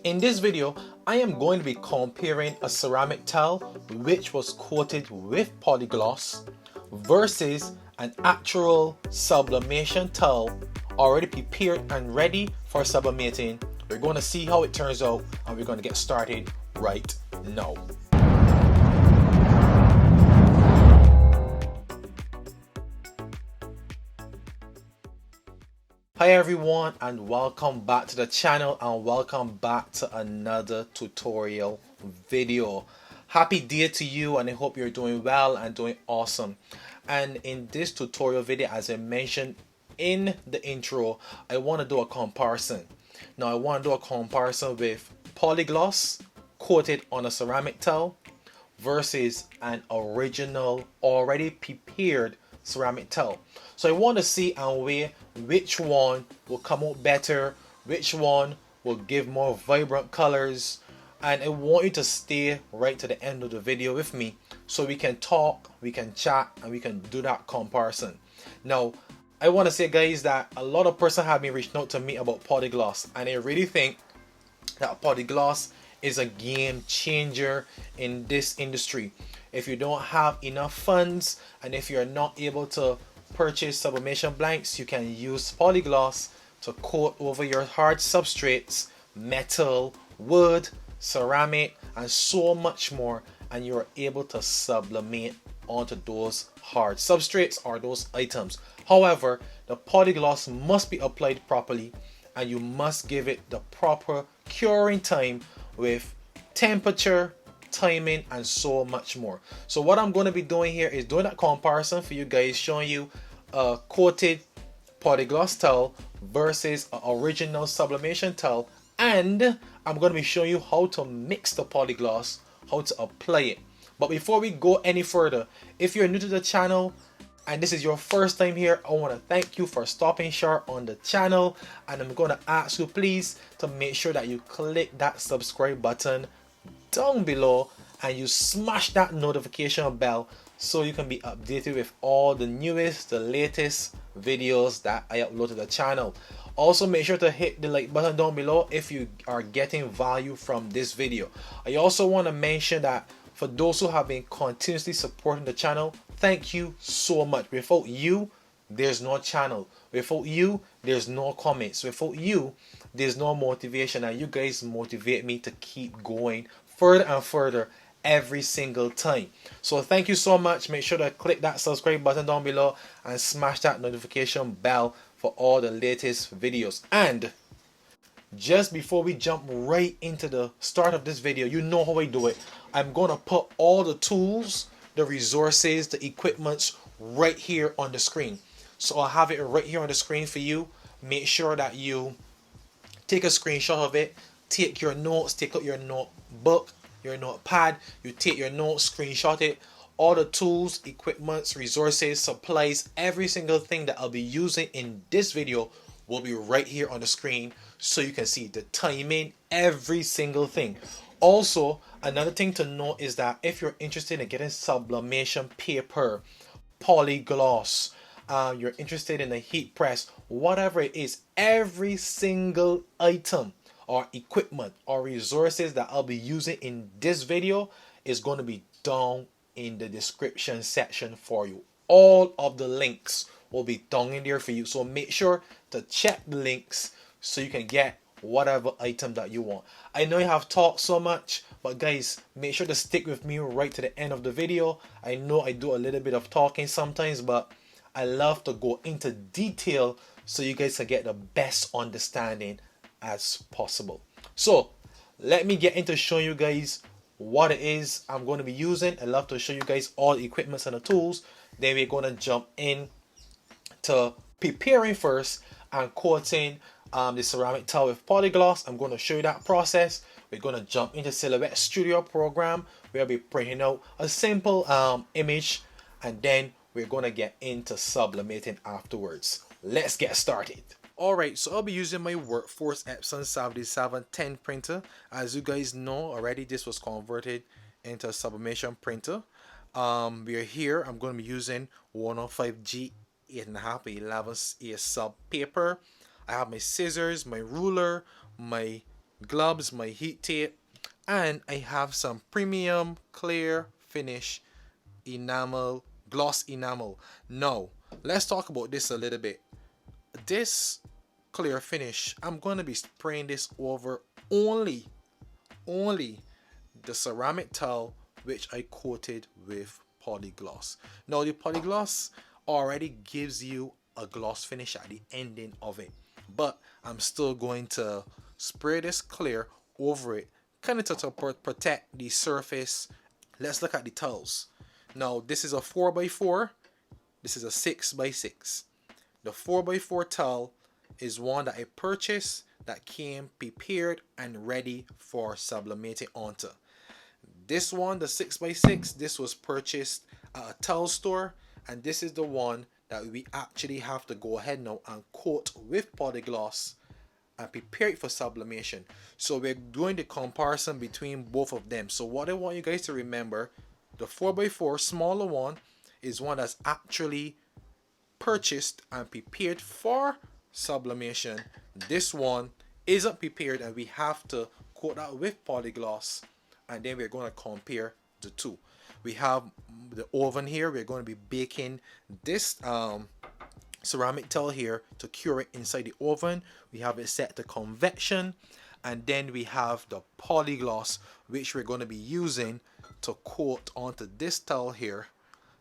In this video, I am going to be comparing a ceramic tile which was coated with polygloss versus an actual sublimation tile already prepared and ready for sublimating. We're going to see how it turns out and we're going to get started right now. Hi everyone, and welcome back to the channel and welcome back to another tutorial video. Happy day to you, and I hope you're doing well and doing awesome. And in this tutorial video, as I mentioned in the intro, I want to do a comparison. Now I want to do a comparison with polygloss coated on a ceramic tile versus an original already prepared ceramic tile. So I want to see and weigh which one will come out better, which one will give more vibrant colors, and I want you to stay right to the end of the video with me so we can talk, we can chat, and we can do that comparison. Now I want to say, guys, that a lot of person have been reaching out to me about polygloss, and I really think that polygloss is a game changer in this industry. If you don't have enough funds and if you're not able to purchase sublimation blanks, you can use polygloss to coat over your hard substrates, metal, wood, ceramic, and so much more, and you're able to sublimate onto those hard substrates or those items. However, the polygloss must be applied properly and you must give it the proper curing time with temperature, timing, and so much more. So what I'm going to be doing here is doing that comparison for you guys, showing you a coated polygloss tile versus an original sublimation tile, and I'm going to be showing you how to mix the polygloss, how to apply it. But before we go any further, if you're new to the channel and this is your first time here, I want to thank you for stopping short on the channel, and I'm going to ask you please to make sure that you click that subscribe button down below and you smash that notification bell so you can be updated with all the newest, the latest videos that I upload to the channel. Also, make sure to hit the like button down below if you are getting value from this video. I also want to mention that for those who have been continuously supporting the channel, thank you so much. Without you, there's no channel. Without you, there's no comments. Without you, there's no motivation, and you guys motivate me to keep going further and further every single time. So thank you so much. Make sure to click that subscribe button down below and smash that notification bell for all the latest videos. And just before we jump right into the start of this video, you know how I do it. I'm gonna put all the tools, the resources, the equipments right here on the screen. So I'll have it right here on the screen for you. Make sure that you take a screenshot of it, take your notes, take out your notebook, your notepad, you take your notes, screenshot it. All the tools, equipments, resources, supplies, every single thing that I'll be using in this video will be right here on the screen so you can see the timing, every single thing. Also, another thing to note is that if you're interested in getting sublimation paper, polygloss, you're interested in a heat press, whatever it is, every single item or equipment or resources that I'll be using in this video is going to be down in the description section for you. All of the links will be down in there for you, so make sure to check the links so you can get whatever item that you want. I know you have talked so much, but guys, make sure to stick with me right to the end of the video. I know I do a little bit of talking sometimes, but I love to go into detail so you guys can get the best understanding as possible. So let me get into showing you guys what it is I'm going to be using. I love to show you guys all the equipments and the tools. Then we're going to jump in to preparing first and coating the ceramic tile with polygloss. I'm going to show you that process. We're going to jump into Silhouette Studio program where I'll be printing out a simple image, and then we're going to get into sublimating afterwards. Let's get started. Alright, so I'll be using my Workforce Epson 7710 printer. As you guys know already, this was converted into a sublimation printer. We are here. I'm going to be using 105G 8.5 by 11 A sub paper. I have my scissors, my ruler, my gloves, my heat tape, and I have some premium clear finish enamel, gloss enamel. Now, let's talk about this a little bit. This clear finish, I'm going to be spraying this over only the ceramic tile which I coated with polygloss. Now the polygloss already gives you a gloss finish at the ending of it, but I'm still going to spray this clear over it, kind of to protect the surface. Let's look at the tiles. Now this is a 4x4, this is a 6x6. The 4x4 tile is one that I purchased that came prepared and ready for sublimating onto. This one, the 6x6, this was purchased at a tile store, and this is the one that we actually have to go ahead now and coat with polygloss and prepare it for sublimation. So we're doing the comparison between both of them. So what I want you guys to remember, the 4x4 smaller one is one that's actually purchased and prepared for sublimation. This one isn't prepared, and we have to coat that with polygloss, and then we're going to compare the two. We have the oven here. We're going to be baking this ceramic tile here to cure it inside the oven. We have it set to convection, and then we have the polygloss which we're going to be using to coat onto this tile here.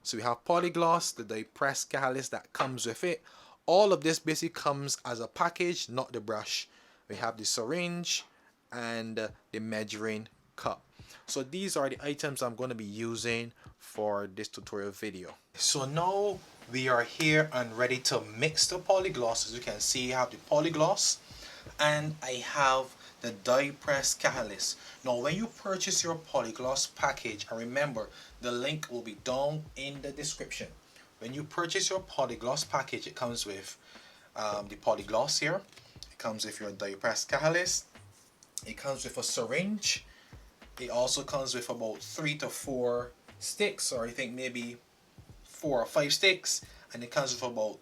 So we have polygloss, the die press catalyst that comes with it. All of this basically comes as a package, not the brush. We have the syringe and the measuring cup. So these are the items I'm going to be using for this tutorial video. So now we are here and ready to mix the polygloss. As you can see, I have the polygloss and I have the die press catalyst. Now when you purchase your polygloss package, and remember the link will be down in the description. When you purchase your polygloss package, it comes with the polygloss here, it comes with your die press catalyst, it comes with a syringe, it also comes with about 3 to 4 sticks, or I think maybe 4 or 5 sticks, and it comes with about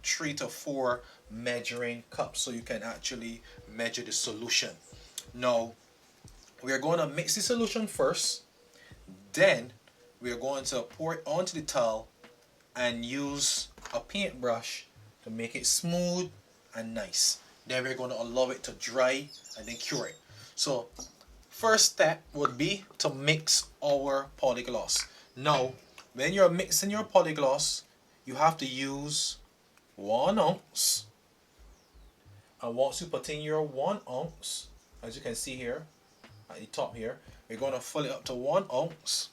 3 to 4 measuring cups, so you can actually measure the solution. Now we are going to mix the solution first, then we are going to pour it onto the tile and use a paintbrush to make it smooth and nice. Then we're going to allow it to dry and then cure it. So first step would be to mix our polygloss. Now when you're mixing your polygloss, you have to use 1 ounce, and once you put in your 1 ounce, as you can see here at the top here, we're going to fill it up to 1 ounce.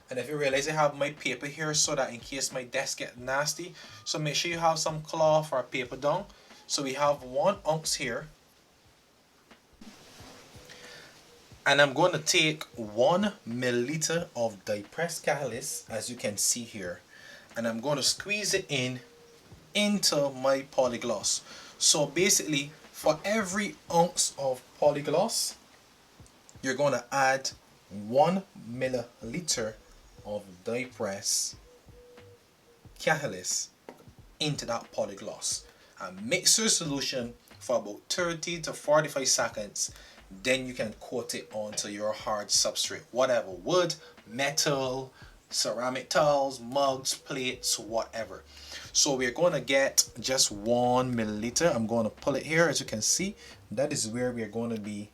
And if you realize I have my paper here so that in case my desk gets nasty, so make sure you have some cloth or paper down. So we have 1 ounce here, and I'm going to take 1 milliliter of die press catalyst, as you can see here, and I'm going to squeeze it into my polygloss. So basically for every ounce of polygloss, you're going to add 1 milliliter of die press catalyst into that polygloss, and mix your solution for about 30 to 45 seconds. Then you can coat it onto your hard substrate, whatever, wood, metal, ceramic tiles, mugs, plates, whatever. So we're going to get just 1 milliliter. I'm going to pull it here. As you can see, that is where we're going to be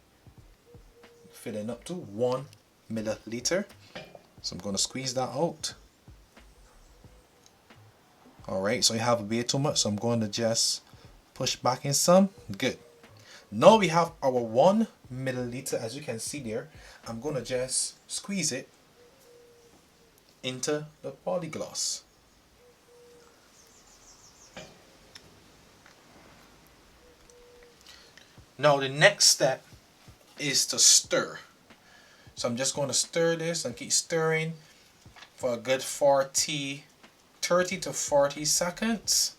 filling up to 1 milliliter. So I'm going to squeeze that out. Alright, so you have way too much, so I'm going to just push back in some. Good. Now we have our 1 milliliter, as you can see there. I'm going to just squeeze it into the polygloss. Now the next step is to stir. So I'm just going to stir this and keep stirring for a good 30 to 40 seconds,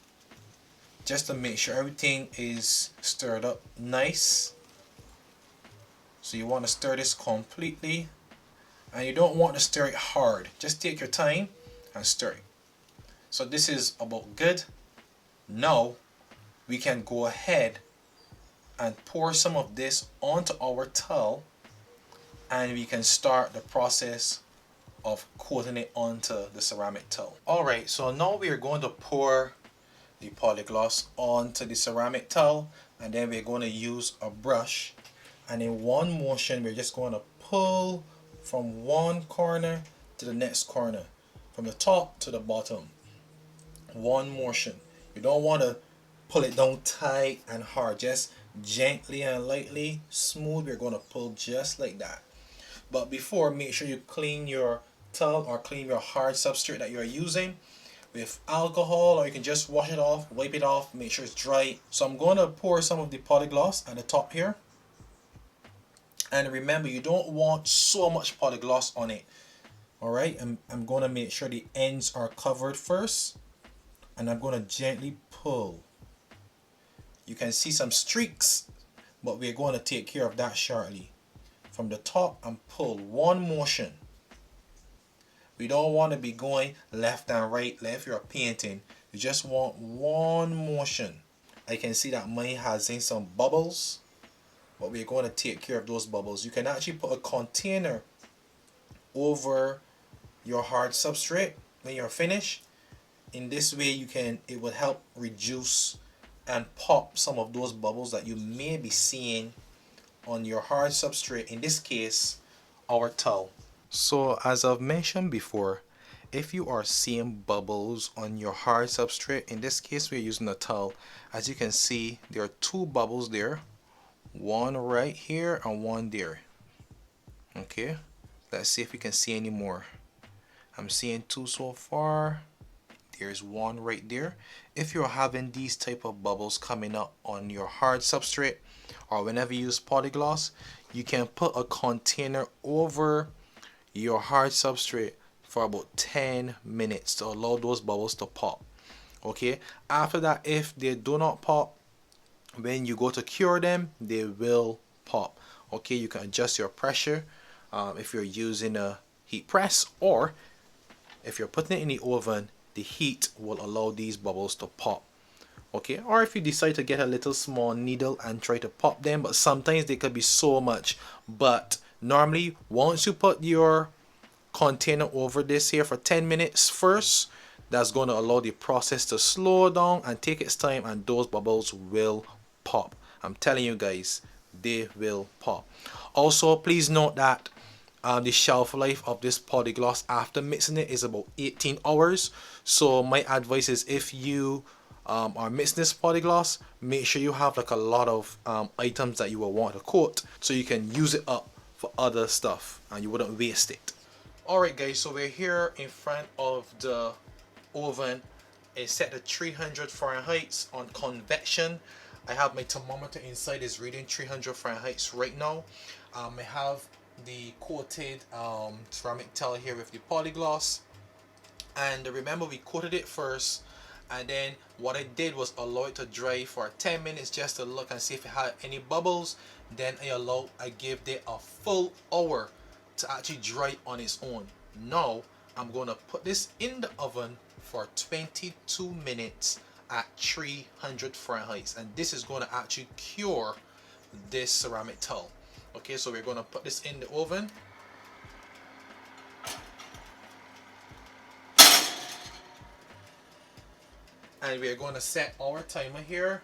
just to make sure everything is stirred up nice. So you want to stir this completely, and you don't want to stir it hard. Just take your time and stir it. So this is about good. Now we can go ahead and pour some of this onto our tile, and we can start the process of coating it onto the ceramic tile. Alright, so now we are going to pour the polygloss onto the ceramic tile, and then we're going to use a brush, and in one motion we're just going to pull from one corner to the next corner, from the top to the bottom. One motion. You don't want to pull it down tight and hard, just gently and lightly smooth. We're going to pull just like that. But before, make sure you clean your tile or clean your hard substrate that you're using with alcohol, or you can just wash it off, wipe it off, make sure it's dry. So I'm going to pour some of the polygloss at the top here. And remember, you don't want so much polygloss on it. Alright, I'm going to make sure the ends are covered first, and I'm going to gently pull. You can see some streaks, but we're going to take care of that shortly. From the top and pull, one motion. We don't want to be going left and right if you're painting. You just want one motion. I can see that mine has in some bubbles, but we're going to take care of those bubbles. You can actually put a container over your hard substrate when you're finished. In this way it will help reduce and pop some of those bubbles that you may be seeing on your hard substrate, in this case our tile. So as I've mentioned before, if you are seeing bubbles on your hard substrate, in this case we're using a tile, as you can see there are two bubbles there, one right here and one there. Okay, let's see if we can see any more. I'm seeing two so far. There's one right there. If you're having these type of bubbles coming up on your hard substrate, or whenever you use polygloss, you can put a container over your hard substrate for about 10 minutes to allow those bubbles to pop. Okay, after that, if they do not pop, when you go to cure them, they will pop. Okay, you can adjust your pressure if you're using a heat press, or if you're putting it in the oven, the heat will allow these bubbles to pop. Okay, or if you decide to get a little small needle and try to pop them, but sometimes they could be so much. But normally, once you put your container over this here for 10 minutes first, that's going to allow the process to slow down and take its time, and those bubbles will pop. I'm telling you guys, they will pop. Also, please note that the shelf life of this polygloss after mixing it is about 18 hours. So my advice is, if you are mixing this polygloss, make sure you have like a lot of items that you will want to coat, so you can use it up for other stuff and you wouldn't waste it. Alright guys, so we're here in front of the oven. It's set to 300 Fahrenheit on convection. I have my thermometer inside, is reading 300 Fahrenheit right now. I have the coated ceramic tile here with the polygloss, and remember we coated it first, and then what I did was allow it to dry for 10 minutes just to look and see if it had any bubbles. Then I gave it a full hour to actually dry on its own. Now I'm going to put this in the oven for 22 minutes at 300 Fahrenheit, and this is going to actually cure this ceramic tile. Okay, so we're going to put this in the oven. And we're going to set our timer here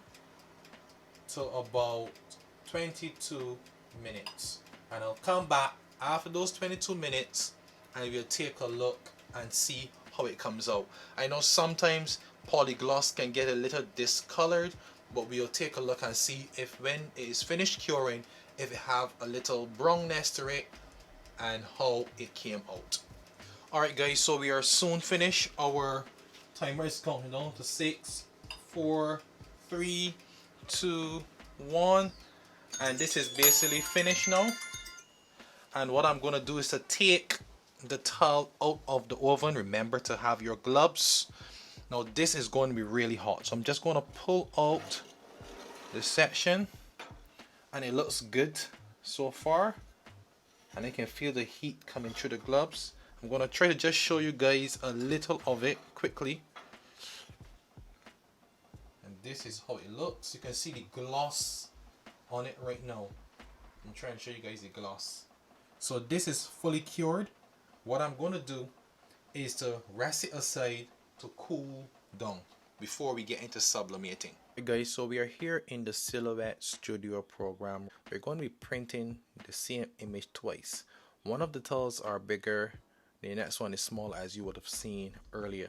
to about 22 minutes. And I'll come back after those 22 minutes and we'll take a look and see how it comes out. I know sometimes polygloss can get a little discolored, but we'll take a look and see if when it is finished curing, if it have a little brownness to it and how it came out. Alright guys, so we are soon finished. Our timer is counting down to 6, 4, 3, 2, 1, and this is basically finished now. And what I'm going to do is to take the tile out of the oven. Remember to have your gloves. Now this is going to be really hot, so I'm just going to pull out this section, and it looks good so far, and I can feel the heat coming through the gloves. I'm gonna try to just show you guys a little of it quickly. And this is how it looks. You can see the gloss on it right now. I'm trying to show you guys the gloss. So this is fully cured. What I'm gonna do is to rest it aside to cool down before we get into sublimating. Hey guys, so we are here in the Silhouette Studio program. We're going to be printing the same image twice. One of the tiles are bigger, the next one is small, as you would have seen earlier.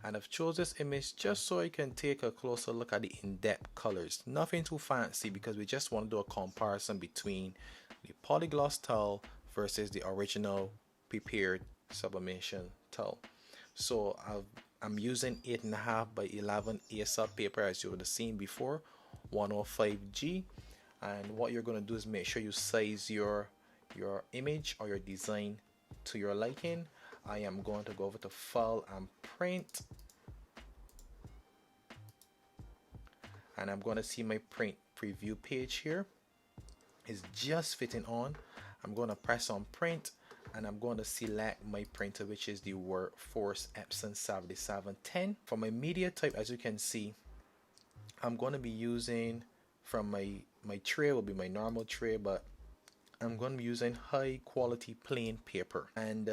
And I've chose this image just so you can take a closer look at the in-depth colors. Nothing too fancy, because we just want to do a comparison between the Polygloss tile versus the original prepared sublimation tile. So I'm using 8.5 by 11 ASL paper, as you would have seen before, 105G. And what you're going to do is make sure you size your image or your design to your liking. I am going to go over to File and Print, and I'm going to see my print preview page here. It's just fitting on. I'm going to press on Print, and I'm going to select my printer, which is the Workforce Epson 7710. For my media type, as you can see, I'm going to be using, from my tray will be my normal tray, but I'm going to be using high quality plain paper, and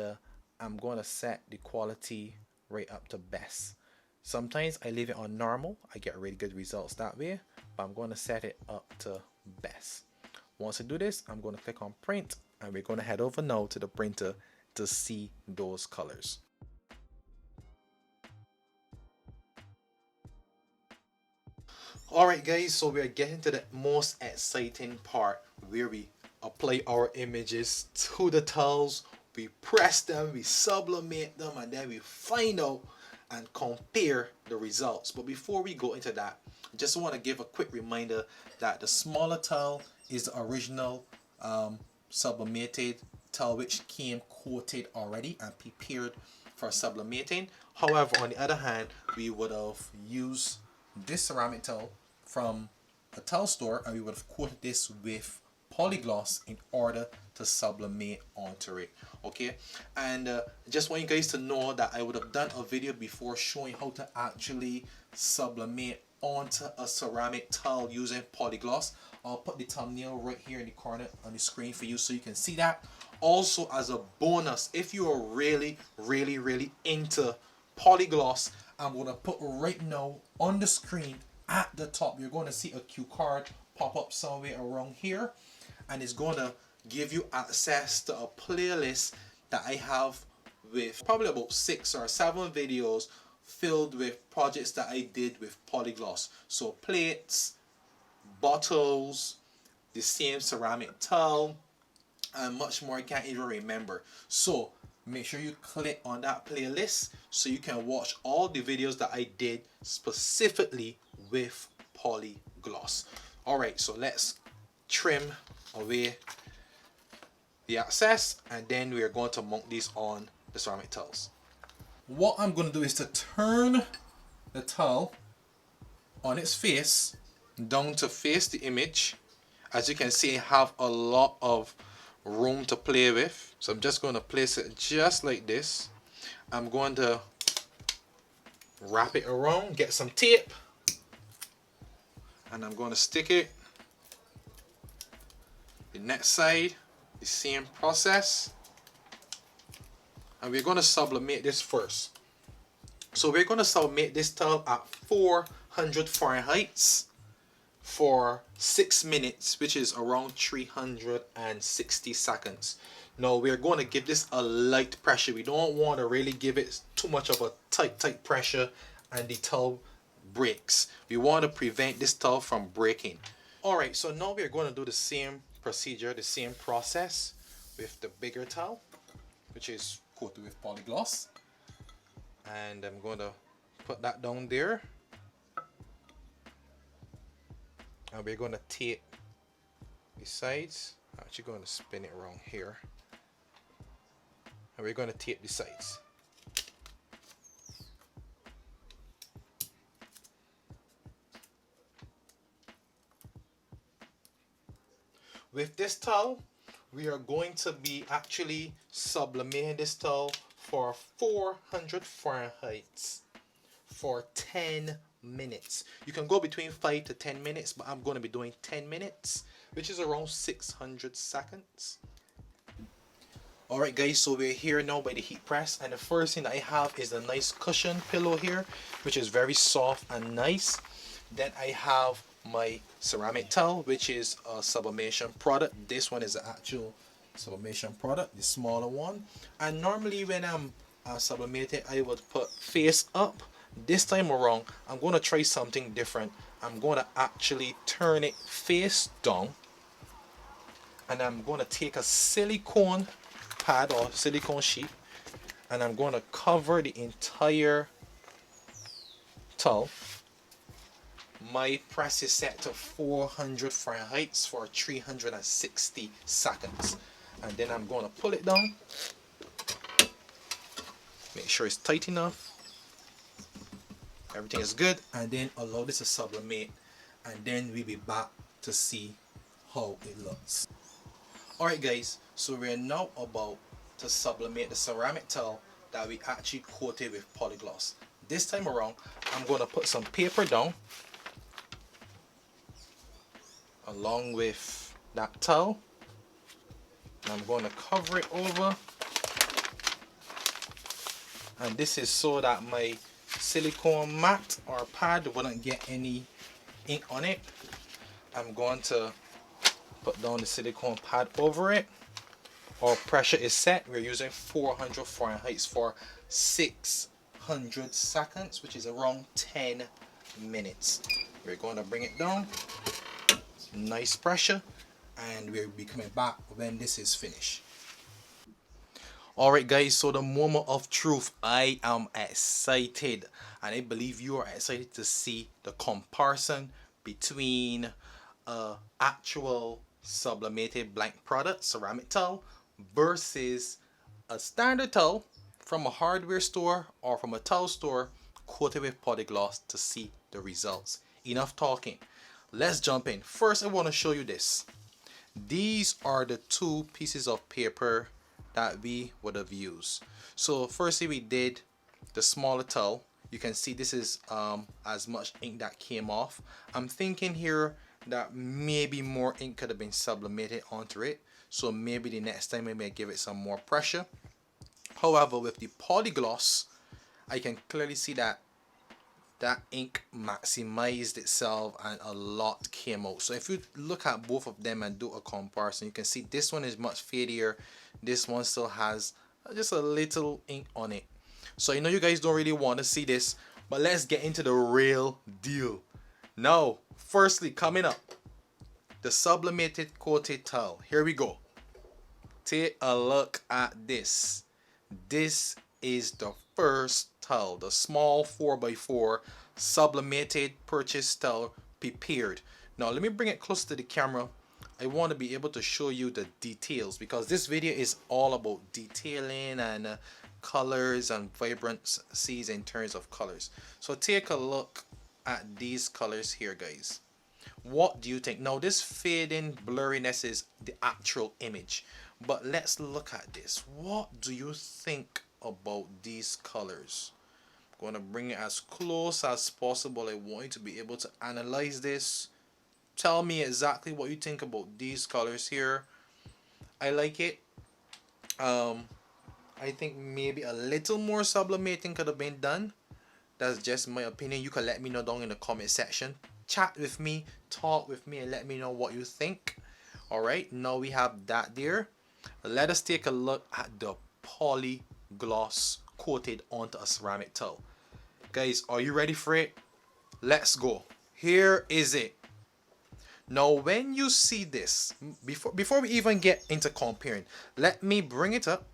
I'm going to set the quality right up to best. Sometimes I leave it on normal, I get really good results that way, but I'm going to set it up to best. Once I do this, I'm going to click on Print, and we're going to head over now to the printer to see those colors. Alright guys, so we are getting to the most exciting part, where we apply our images to the tiles, we press them, we sublimate them, and then we find out and compare the results. But before we go into that, I just want to give a quick reminder that the smaller tile is the original sublimated tile, which came coated already and prepared for sublimating. However, on the other hand, we would have used this ceramic tile from a tile store, and we would have coated this with polygloss in order to sublimate onto it. Okay, and just want you guys to know that I would have done a video before showing how to actually sublimate onto a ceramic tile using polygloss. I'll put the thumbnail right here in the corner on the screen for you so you can see that. Also, as a bonus, if you are really into polygloss, I'm going to put right now on the screen at the top, you're going to see a cue card pop up somewhere around here, and it's going to give you access to a playlist that I have with probably about 6 or 7 videos filled with projects that I did with polygloss. So plates, bottles, the same ceramic tile, and much more I can't even remember. So make sure you click on that playlist so you can watch all the videos that I did specifically with polygloss. Alright, so let's trim away the excess, and then we are going to mount these on the ceramic tiles. What I'm going to do is to turn the tile on its face down to face the image. As you can see, I have a lot of room to play with, so I'm just going to place it just like this. I'm going to wrap it around, get some tape, and I'm going to stick it. The next side, the same process, and we're going to sublimate this first. So we're going to sublimate this tile at 400 Fahrenheit for 6 minutes, which is around 360 seconds. Now we're going to give this a light pressure. We don't want to really give it too much of a tight pressure and the tile breaks. We want to prevent this tile from breaking. Alright, so now we're going to do the same procedure, the same process with the bigger tile, which is coated with polygloss. And I'm going to put that down there, and we're going to tape the sides. I'm actually going to spin it around here, and we're going to tape the sides. With this tile, we are going to be actually sublimating this tile for 400 Fahrenheit for 10 minutes. You can go between 5 to 10 minutes, but I'm going to be doing 10 minutes, which is around 600 seconds. Alright guys, so we're here now by the heat press, and the first thing that I have is a nice cushion pillow here, which is very soft and nice. Then I have my ceramic towel, which is a sublimation product. This one is an actual sublimation product, the smaller one. And normally when I'm sublimating, I would put face up. This time around, I'm going to try something different. I'm going to actually turn it face down, and I'm going to take a silicone pad or silicone sheet, and I'm going to cover the entire towel. My press is set to 400 Fahrenheit for 360 seconds, and then I'm going to pull it down, make sure it's tight enough, everything is good, and then allow this to sublimate, and then we'll be back to see how it looks. Alright guys, so we're now about to sublimate the ceramic tile that we actually coated with polygloss. This time around, I'm going to put some paper down along with that towel. I'm going to cover it over, and this is so that my silicone mat or pad wouldn't get any ink on it. I'm going to put down the silicone pad over it. Our pressure is set. We're using 400 Fahrenheit for 600 seconds, which is around 10 minutes. We're going to bring it down. Nice pressure, and we'll be coming back when this is finished. Alright guys, so the moment of truth. I am excited, and I believe you are excited to see the comparison between actual sublimated blank product ceramic tile versus a standard tile from a hardware store or from a tile store coated with polygloss, to see the results. Enough talking, let's jump in. First, I want to show you this. These are the two pieces of paper that we would have used. So firstly, we did the smaller tile. You can see this is as much ink that came off. I'm thinking here that maybe more ink could have been sublimated onto it, so maybe the next time I may give it some more pressure. However, with the polygloss, I can clearly see that that ink maximized itself and a lot came out. So if you look at both of them and do a comparison, you can see this one is much faded. This one still has just a little ink on it. So I know you guys don't really want to see this, but let's get into the real deal. Now, firstly, coming up, the sublimated coated tile. Here we go. Take a look at this. This is the first tile, the small 4x4 sublimated purchase tile prepared. Now let me bring it close to the camera. I want to be able to show you the details, because this video is all about detailing and colors and vibrancies in terms of colors. So take a look at these colors here, guys. What do you think? Now this fading blurriness is the actual image, but let's look at this. What do you think about these colors? I'm going to bring it as close as possible. I want you to be able to analyze this. Tell me exactly what you think about these colors here. I like it. I think maybe a little more sublimating could have been done. That's just my opinion. You can let me know down in the comment section. Chat with me, talk with me, and let me know what you think. Alright, now we have that there. Let us take a look at the polygloss coated onto a ceramic tile. Guys, are you ready for it? Let's go. Here is it. Now when you see this, before we even get into comparing, let me bring it up.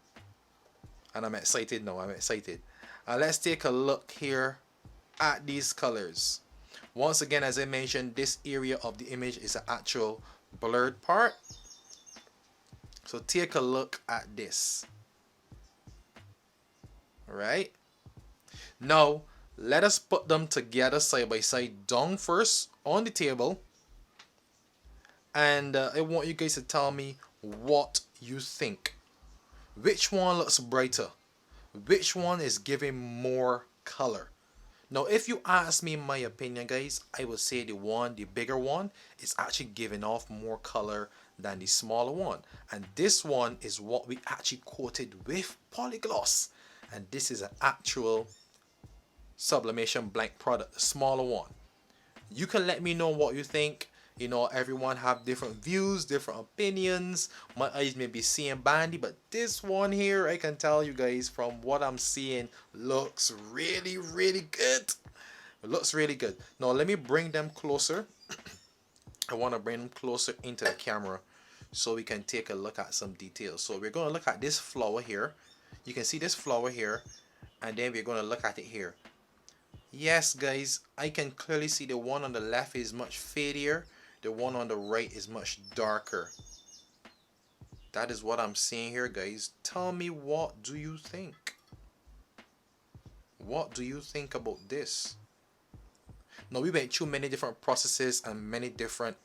And I'm excited now, I'm excited. Let's take a look here at these colors. Once again, as I mentioned, this area of the image is an actual blurred part. So take a look at this. Alright. Now, let us put them together side by side, down first on the table. And I want you guys to tell me what you think. Which one looks brighter? which one is giving more color. Now, if you ask me my opinion, guys, I would say the bigger one, is actually giving off more color than the smaller one. And this one is what we actually coated with polygloss. And this is an actual sublimation blank product, the smaller one. You can let me know what you think. You know, everyone have different views, different opinions. My eyes may be seeing bandy, but this one here, I can tell you guys from what I'm seeing, looks really, really good. It looks really good. Now, let me bring them closer. I want to bring them closer into the camera so we can take a look at some details. So we're going to look at this flower here. You can see this flower here, and then we're going to look at it here. Yes, guys, I can clearly see the one on the left is much fadier. The one on the right is much darker. That is what I'm seeing here, guys. Tell me, what do you think? What do you think about this? Now, we went through many different processes and many different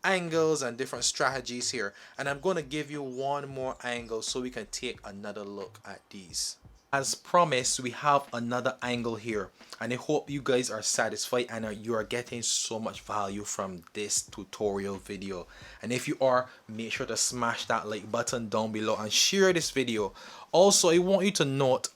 angles and different strategies here. And I'm going to give you one more angle so we can take another look at these. As promised, we have another angle here, and I hope you guys are satisfied and you are getting so much value from this tutorial video. And if you are, make sure to smash that like button down below and share this video. Also, I want you to note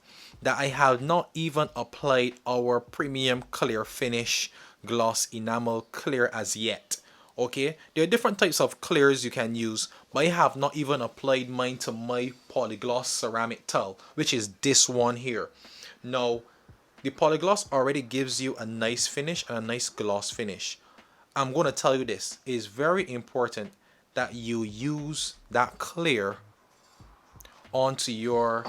that I have not even applied our premium clear finish gloss enamel clear as yet. Okay, there are different types of clears you can use, but I have not even applied mine to my Polygloss Ceramic Tile, which is this one here. Now, the Polygloss already gives you a nice finish and a nice gloss finish. I'm going to tell you this, it is very important that you use that clear onto your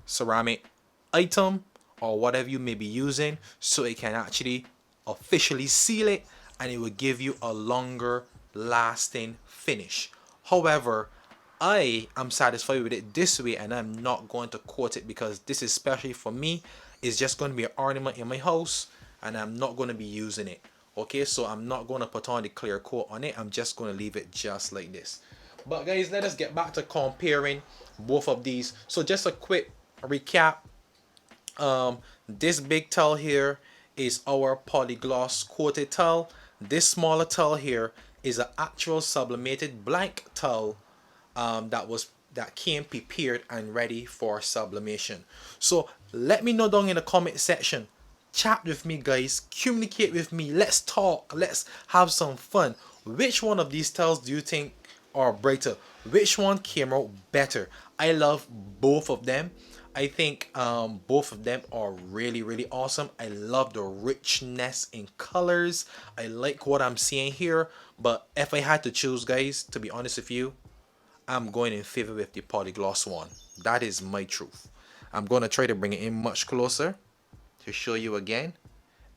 ceramic item or whatever you may be using, so it can actually officially seal it and it will give you a longer lasting finish. However, I am satisfied with it this way, and I'm not going to coat it because this, especially for me, is just going to be an ornament in my house and I'm not going to be using it. Okay, so I'm not going to put on the clear coat on it. I'm just going to leave it just like this. But guys, let us get back to comparing both of these. So just a quick recap. This big tile here is our polygloss coated tile. This smaller tile here is an actual sublimated blank tile that came prepared and ready for sublimation. So let me know down in the comment section. Chat with me, guys. Communicate with me. Let's talk. Let's have some fun. Which one of these tiles do you think are brighter? Which one came out better? I love both of them. I think both of them are really, really awesome. I love the richness in colors. I like what I'm seeing here. But if I had to choose, guys, to be honest with you, I'm going in favor with the polygloss one. That is my truth. I'm going to try to bring it in much closer to show you again.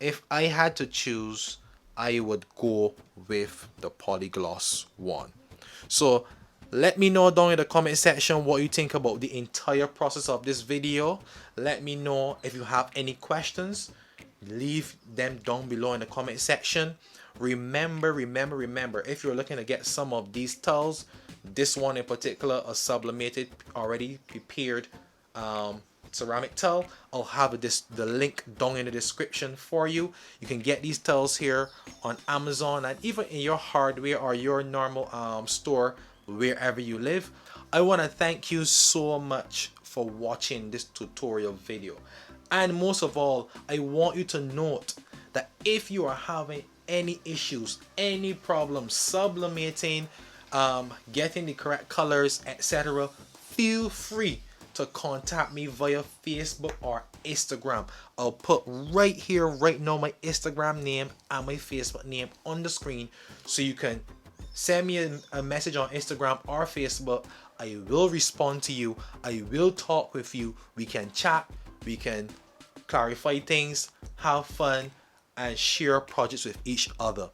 If I had to choose, I would go with the polygloss one. So let me know down in the comment section what you think about the entire process of this video. Let me know if you have any questions. Leave them down below in the comment section. Remember, if you're looking to get some of these tiles, this one in particular, a sublimated, already prepared ceramic tile, I'll have the link down in the description for you. You can get these tiles here on Amazon and even in your hardware or your normal store wherever you live. I want to thank you so much for watching this tutorial video, and most of all, I want you to note that if you are having any issues, any problems sublimating, getting the correct colors, etc., feel free to contact me via Facebook or Instagram. I'll put right here, right now, my Instagram name and my Facebook name on the screen, so you can send me a message on Instagram or Facebook. I will respond to you. I will talk with you. We can chat. We can clarify things, have fun, and share projects with each other.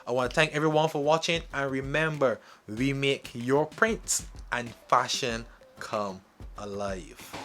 I want to thank everyone for watching, and remember, we make your prints and fashion come alive.